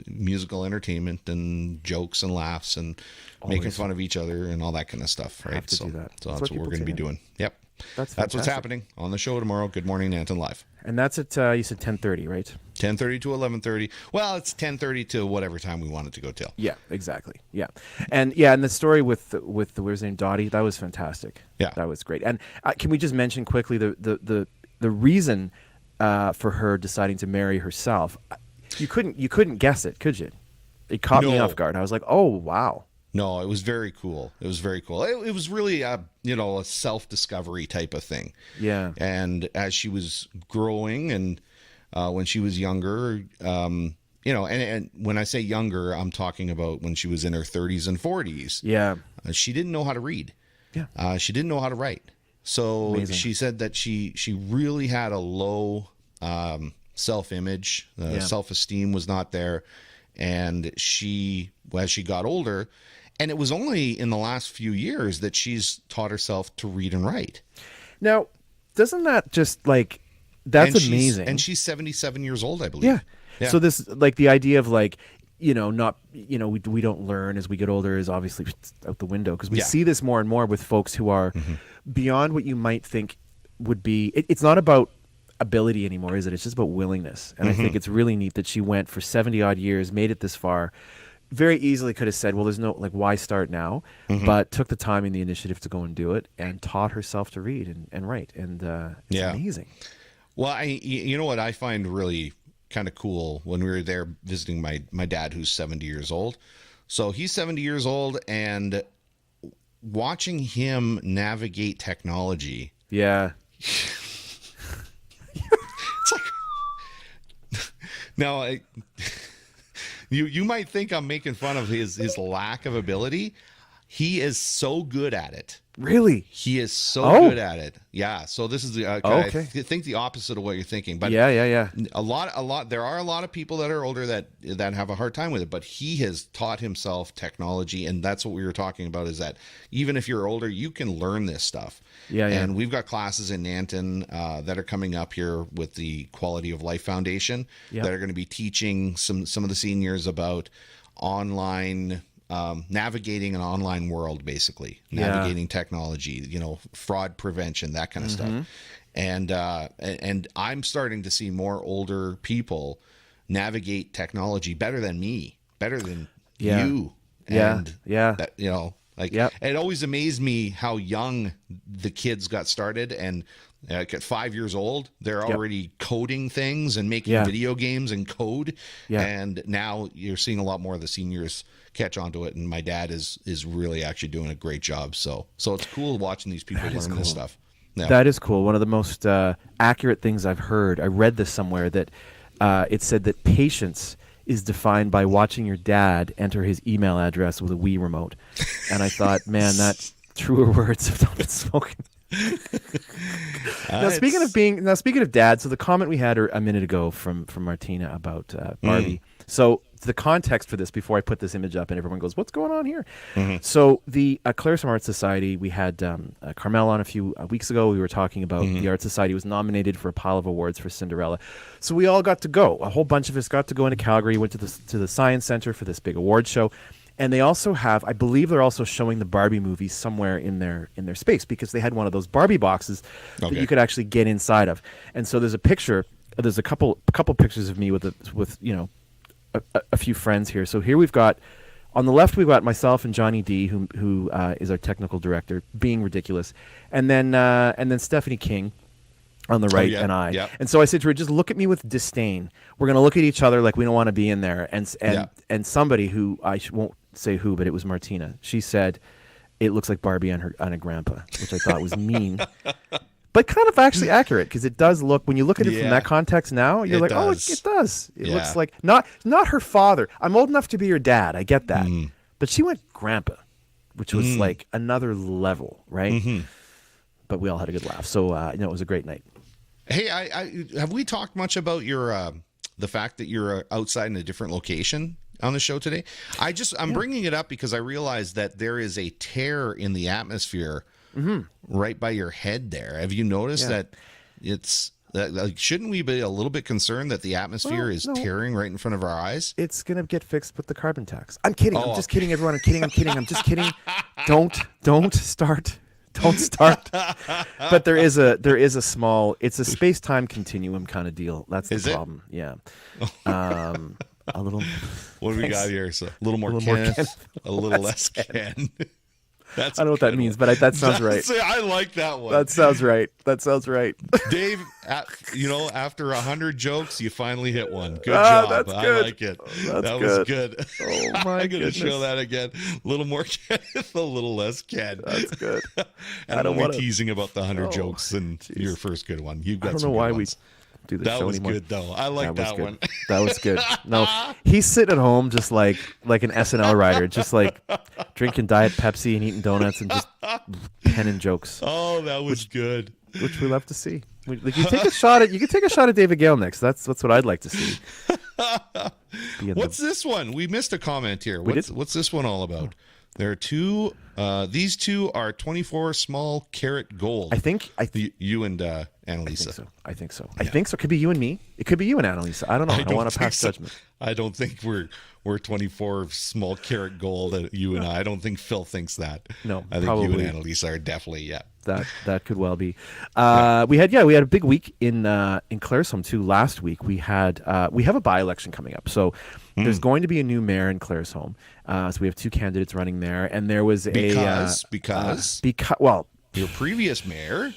musical entertainment and jokes and laughs and making fun of each other and all that kind of stuff, right? So that's what we're going to be doing. Yep. That's what's happening on the show tomorrow. Good Morning Nanton Live. And that's at, you said 10:30, right? 10:30 to 11:30. Well, it's 10:30 to whatever time we want it to go till. Yeah, exactly. Yeah. And the story with the what's his name, Dottie, that was fantastic. Yeah. That was great. And can we just mention quickly the reason for her deciding to marry herself? You couldn't guess it, could you? It caught me off guard. I was like, "Oh, wow." No, it was very cool. It was very cool. It was really a self-discovery type of thing. Yeah. And as she was growing and when she was younger, you know, and when I say younger, I'm talking about when she was in her 30s and 40s. Yeah. She didn't know how to read. Yeah. She didn't know how to write. So Amazing. she said that she really had a low self-image. Self-esteem was not there. And as she got older, and it was only in the last few years that she's taught herself to read and write. Now, doesn't that just like, that's amazing. And she's 77 years old, I believe. Yeah. Yeah. So this, like the idea of like, you know, not, you know, we don't learn as we get older is obviously out the window, because we see this more and more with folks who are beyond what you might think would be. It's not about ability anymore, is it? It's just about willingness. And I think it's really neat that she went for 70 odd years, made it this far. Very easily could have said, well, there's no, like, why start now? But took the time and the initiative to go and do it, and taught herself to read and write. And it's amazing. Well, you know what I find really kind of cool when we were there visiting my dad, who's 70 years old. So he's 70 years old, and watching him navigate technology. Yeah. It's like, now, you might think I'm making fun of his lack of ability. He is so good at it. Really? He is so good at it. Yeah. So this is the I think the opposite of what you're thinking. But yeah. A lot. There are a lot of people that are older that have a hard time with it. But he has taught himself technology, and that's what we were talking about. Is that even if you're older, you can learn this stuff. Yeah. And we've got classes in Nanton that are coming up here with the Quality of Life Foundation that are going to be teaching some of the seniors about online. Navigating an online world, basically navigating technology, you know, fraud prevention, that kind of stuff. And I'm starting to see more older people navigate technology better than me, better than you. And that, you know, like, it always amazed me how young the kids got started. And like at 5 years old, they're already coding things and making video games and code. And now you're seeing a lot more of the seniors catch on to it, and my dad is really actually doing a great job. So it's cool watching these people learn this stuff. Yeah. That is cool. One of the most accurate things I've heard. I read this somewhere that it said that patience is defined by watching your dad enter his email address with a Wii remote. And I thought, man, that truer words have not been spoken. Now speaking of dad, so the comment we had a minute ago from Martina about Barbie. So the context for this, before I put this image up and everyone goes, what's going on here? So the Claresholm Art Society, we had Carmel on a few weeks ago. We were talking about the Art Society was nominated for a pile of awards for Cinderella. So we all got to go. A whole bunch of us got to go into Calgary, went to the Science Center for this big award show. And they also have, I believe they're also showing the Barbie movie somewhere in their space, because they had one of those Barbie boxes that you could actually get inside of. And so there's a picture, there's a couple pictures of me with you know, a few friends here. So here we've got, on the left we've got myself and Johnny D, who is our technical director, being ridiculous, and then Stephanie King on the right, and I. Yeah. And so I said to her, just look at me with disdain. We're going to look at each other like we don't want to be in there. And somebody who won't say who, but it was Martina. She said, it looks like Barbie on a grandpa, which I thought was mean. But kind of actually accurate, because it does look, when you look at it from that context now, you're like, oh, it does. It looks like, not her father. I'm old enough to be your dad. I get that. But she went grandpa, which was like another level, right? But we all had a good laugh. So, it was a great night. Hey, I have we talked much about your the fact that you're outside in a different location on the show today? I'm bringing it up because I realized that there is a tear in the atmosphere right by your head there. Have you noticed that it's like, shouldn't we be a little bit concerned that the atmosphere is tearing right in front of our eyes? It's going to get fixed with the carbon tax. I'm kidding. I'm just kidding, everyone. I'm kidding. I'm just kidding. Don't start. Don't start. But there is a small, it's a space-time continuum kind of deal. That's the problem. Yeah. A little. What do we got here? So a little more Kenneth, a little less Ken. I don't know what that means, but that sounds right. I like that one. That sounds right. Dave, after 100 jokes, you finally hit one. Good job. That's good. I like it. That was good. Oh my I'm going to show that again. A little more Kenneth, a little less Ken. That's good. And I'm teasing about the 100 jokes and your first good one. You've got some good ones. do the That show was anymore. good though. I like that good. one. That was good. No, he's sitting at home just like an SNL writer, just like drinking Diet Pepsi and eating donuts and just penning jokes. Oh, that was good. Which we love to see. Like you can take a shot at David Gale next. That's what I'd like to see. What's this one? We missed a comment here. What's this one all about? There are two. These two are 24 small carat gold. I think you and Annalisa. I think so. I think so. It could be you and me. It could be you and Annalisa. I don't know. I don't want to pass judgment. I don't think we're 24 small carat gold. You and I don't think Phil thinks that. No, I think probably. you and Annalisa are definitely That could well be. We had a big week in Claresholm too. Last week we have a by-election coming up. So there's going to be a new mayor in Claresholm. So we have two candidates running there, and there was because your previous mayor.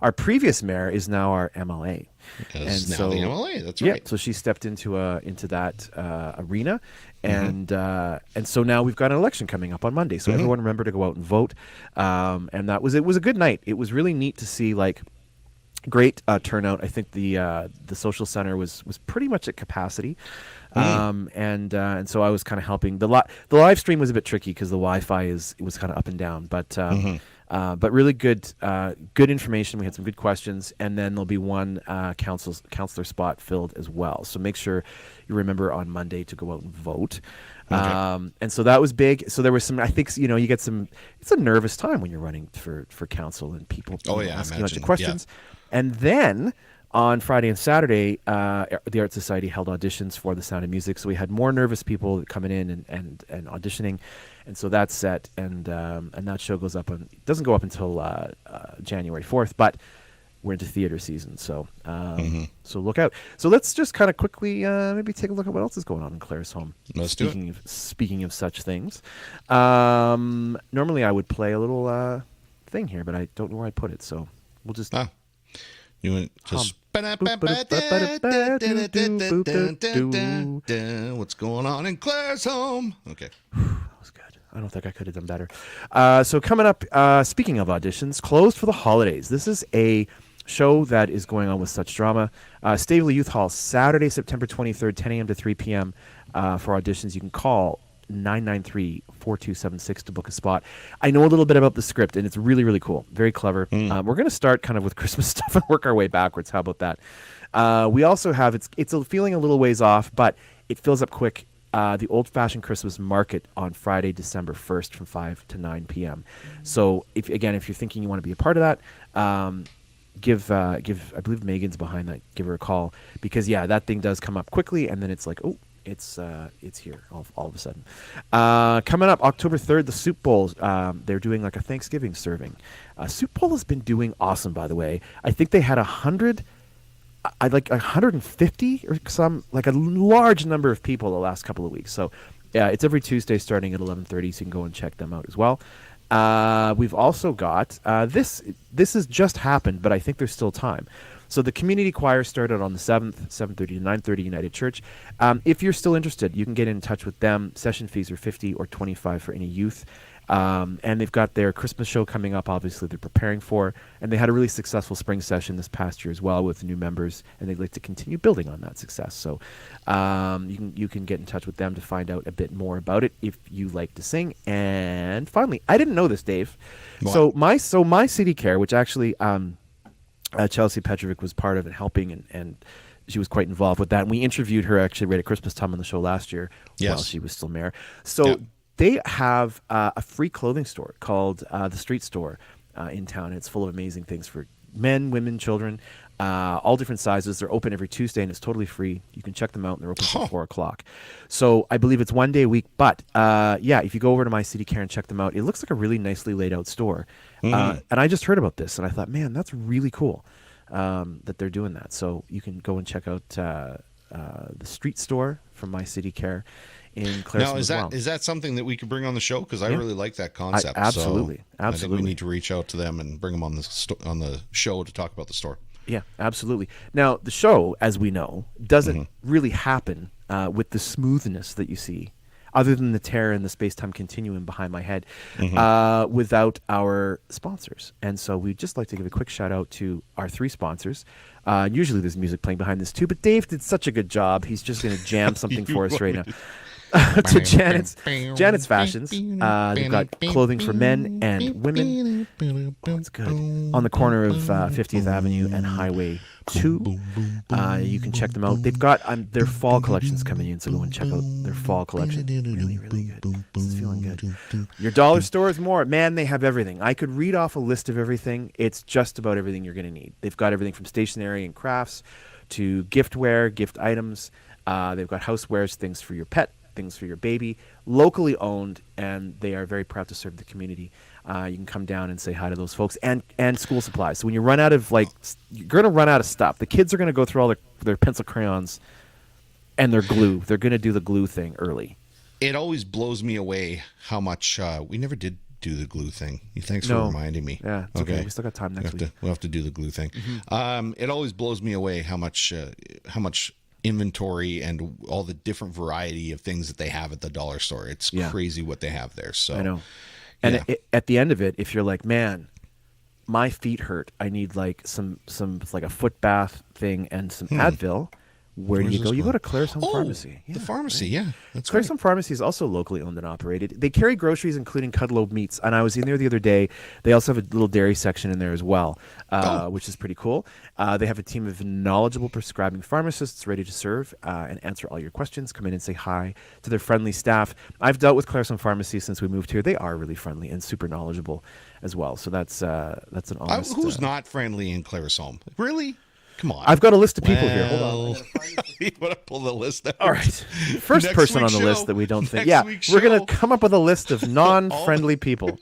Our previous mayor is now our MLA. Is now the MLA. That's right. So she stepped into that arena, and so now we've got an election coming up on Monday. So everyone remember to go out and vote. And it was a good night. It was really neat to see great turnout. I think the social center was pretty much at capacity. And so I was kind of helping. The live stream was a bit tricky because the Wi-Fi was kind of up and down, but really good information. We had some good questions, and then there'll be one counselor spot filled as well. So make sure you remember on Monday to go out and vote. Okay. And so that was big. So there was some. I think you get some. It's a nervous time when you're running for council and people asking a bunch of questions, and then. On Friday and Saturday, the Art Society held auditions for The Sound of Music, so we had more nervous people coming in and auditioning, and so that's set, and that show goes up it doesn't go up until January 4th, but we're into theater season, so so look out. So let's just kind of quickly maybe take a look at what else is going on in Claresholm. Let's do it. Speaking of such things, normally I would play a little thing here, but I don't know where I'd put it, so we'll just. You want just what's going on in Claresholm? Okay. That was good. I don't think I could have done better. So coming up, speaking of auditions, Closed for the Holidays. This is a show that is going on with such drama. Stavely Youth Hall, Saturday, September 23rd, 10 a.m. to 3 p.m. For auditions. You can call 993-4276 to book a spot. I know a little bit about the script, and it's really, really cool. Very clever. We're going to start kind of with Christmas stuff and work our way backwards. How about that? We also have, it's feeling a little ways off, but it fills up quick. The Old Fashioned Christmas Market on Friday, December 1st from 5 to 9 p.m. So if you're thinking you want to be a part of that, give I believe Megan's behind that. Give her a call because that thing does come up quickly, and then it's like, oh, it's here all of a sudden. Coming up October 3rd, the Soup Bowl. They're doing like a Thanksgiving serving. Soup Bowl has been doing awesome, by the way. I think they had 150 or some, like a large number of people the last couple of weeks. So it's every Tuesday starting at 11:30, so you can go and check them out as well. We've also got this has just happened, but I think there's still time. So the community choir started on the 7th, 7:30 to 9:30 United Church. If you're still interested, you can get in touch with them. Session fees are $50 or $25 for any youth. And they've got their Christmas show coming up, obviously, they're preparing for. And they had a really successful spring session this past year as well with new members, and they'd like to continue building on that success. So you can get in touch with them to find out a bit more about it if you like to sing. And finally, I didn't know this, Dave. What? So my City Care, which actually Chelsea Petrovic was part of it, helping, and she was quite involved with that. And we interviewed her actually right at Christmas time on the show last year while she was still mayor. So they have a free clothing store called The Street Store in town. It's full of amazing things for men, women, children, all different sizes. They're open every Tuesday, and it's totally free. You can check them out, and they're open until 4 o'clock. So I believe it's one day a week. But if you go over to My City Care and check them out, it looks like a really nicely laid out store. And I just heard about this, and I thought, man, that's really cool that they're doing that. So you can go and check out The Street Store from My City Care in Claresholm. Now, is that something that we could bring on the show? Because I really like that concept. Absolutely. I think we need to reach out to them and bring them on the show to talk about the store. Yeah, absolutely. Now, the show, as we know, doesn't really happen with the smoothness that you see. other than the tear in the space-time continuum behind my head, without our sponsors. And so we'd just like to give a quick shout out to our 3 sponsors. Usually there's music playing behind this too, but Dave did such a good job. He's just going to jam something for us right now. To Janet's Fashions. They've got clothing for men and women. It's good. On the corner of 50th Avenue and Highway 2. You can check them out. They've got their fall collections coming in, so go and check out their fall collection. Really, really good. This is feeling good. Your dollar store is more. Man, they have everything. I could read off a list of everything. It's just about everything you're going to need. They've got everything from stationery and crafts to giftware, gift items. They've got housewares, things for your pet, things for your baby, locally owned, and they are very proud to serve the community. You can come down and say hi to those folks, and school supplies. So when you run out of you're going to run out of stuff. The kids are going to go through all their pencil crayons and their glue. They're going to do the glue thing early. It always blows me away how much we never did do the glue thing. Thanks for reminding me. Yeah, it's okay. We still got time next week. We'll have to do the glue thing. It always blows me away how much inventory and all the different variety of things that they have at the dollar store. It's crazy what they have there. So I know. And at the end of it, if you're like, man, my feet hurt, I need like some like a foot bath thing and some Advil. Where do you go? You go to Claresholm Pharmacy. The pharmacy, right? That's Claresholm Pharmacy is also locally owned and operated. They carry groceries, including Cuddlow meats. And I was in there the other day. They also have a little dairy section in there as well, which is pretty cool. They have a team of knowledgeable prescribing pharmacists ready to serve and answer all your questions. Come in and say hi to their friendly staff. I've dealt with Claresholm Pharmacy since we moved here. They are really friendly and super knowledgeable as well. So that's an honest... Who's not friendly in Claresholm? Really? Come on. I've got a list of people here. Hold on. You want to pull the list out? All right. First person on the list that we don't think. Yeah, we're going to come up with a list of non-friendly people.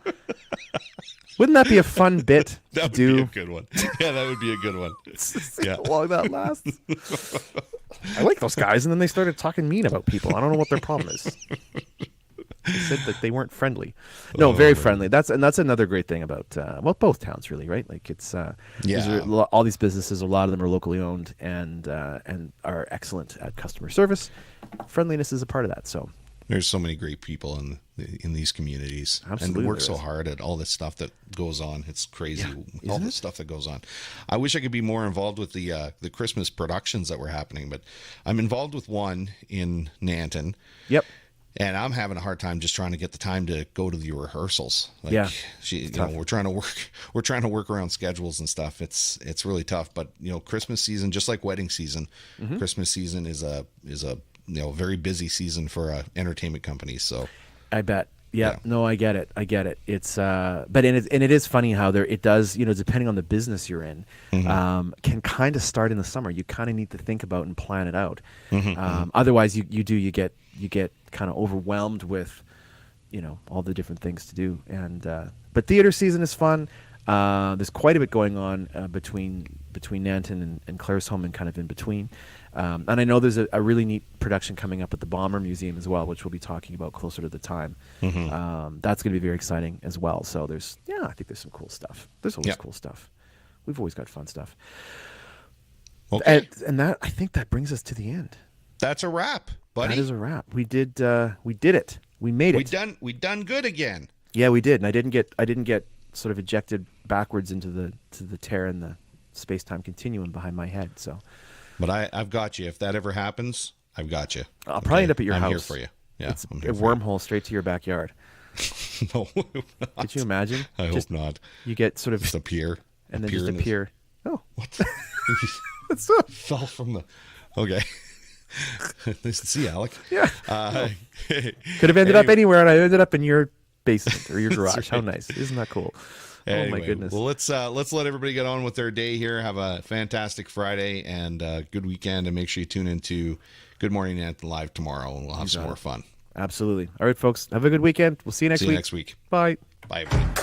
Wouldn't that be a fun bit to do? Be a good one. Yeah, that would be a good one. Yeah. How long that lasts. I like those guys, and then they started talking mean about people. I don't know what their problem is. They said that they weren't friendly. No, very friendly. That's another great thing about both towns, really, right? Like it's all these businesses, a lot of them are locally owned and are excellent at customer service. Friendliness is a part of that. So there's so many great people in these communities. Absolutely, and work so hard at all this stuff that goes on. It's crazy, all the stuff that goes on. I wish I could be more involved with the Christmas productions that were happening, but I'm involved with one in Nanton. Yep. And I'm having a hard time just trying to get the time to go to the rehearsals. We're trying to work around schedules and stuff. It's really tough. But Christmas season, just like wedding season, Christmas season is a very busy season for entertainment companies. So I bet. Yeah. No, I get it. It's but it is funny how it does, depending on the business you're in, can kind of start in the summer. You kind of need to think about and plan it out. Otherwise you get kind of overwhelmed with, all the different things to do. And but theater season is fun. There's quite a bit going on between Nanton and Claresholm and kind of in between. And I know there's a really neat production coming up at the Bomber Museum as well, which we'll be talking about closer to the time. That's going to be very exciting as well. So I think there's some cool stuff. There's always cool stuff. We've always got fun stuff. Okay. And I think that brings us to the end. That's a wrap, buddy. That is a wrap. We did it. We made it. We done good again. Yeah, we did. And I didn't get sort of ejected backwards into the tear in the space-time continuum behind my head. So, but I've got you. If that ever happens, I've got you. I'll probably end up at your house. I'm here for you. Yeah, it's a wormhole straight to your backyard. No, could you imagine? I hope not. You get sort of just appear, and then just appear. Oh, what? Fell from the. Okay. Nice to see you, Alec. Yeah. Could have ended up anywhere, and I ended up in your basement or your garage. Right. How nice! Isn't that cool? Anyway, oh my goodness. Well, let's let everybody get on with their day here. Have a fantastic Friday and good weekend, and make sure you tune into Good Morning Nanton Live tomorrow, and we'll have some more fun. Absolutely. All right, folks. Have a good weekend. We'll see you next week. Bye. Bye, everybody.